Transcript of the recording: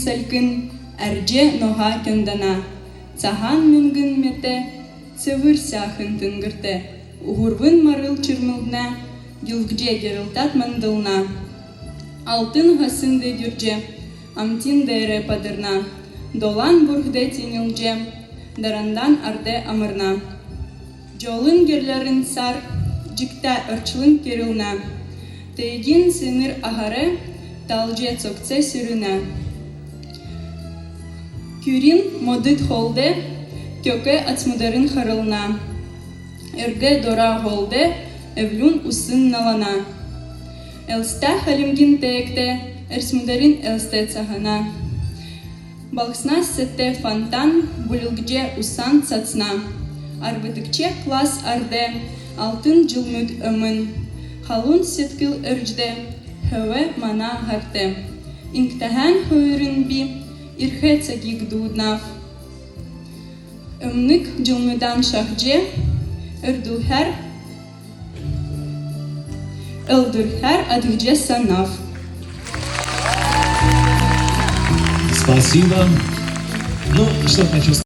сәлкін, әрже ноға көндана. Цаган мүнгін мете, цевыр сяхын тынгырте. Уғырвын марыл чырмылдна, гілгже герылтат мандылна. Алтын ғасынды дүрже, амтин дәйре падырна. Долан бұрғде тенілже, дарандан арде амырна. Жолын герлерін сар, жікта ұрчылын керілна. Тейгин сыныр ағары, талже цокце сүріна. Күрин модыт холде, көке ацмударын харылна. Эрге дора холде, эвлюн усын налана. Элста халимгин текте, эрсмударын элсте цахана. Балксна сетте фонтан, булилгже усан цацна. Арбытыкче класс арде, алтын жылмыт ömün. Халун сеткил өржде, höve мана гарте. Инктахан хöyрün би, ирхе цагик дуднав. Ömnük жылмыдан шахже, ördüher, öldürher адыгже санав. Спасибо. Ну, что хочу сказать.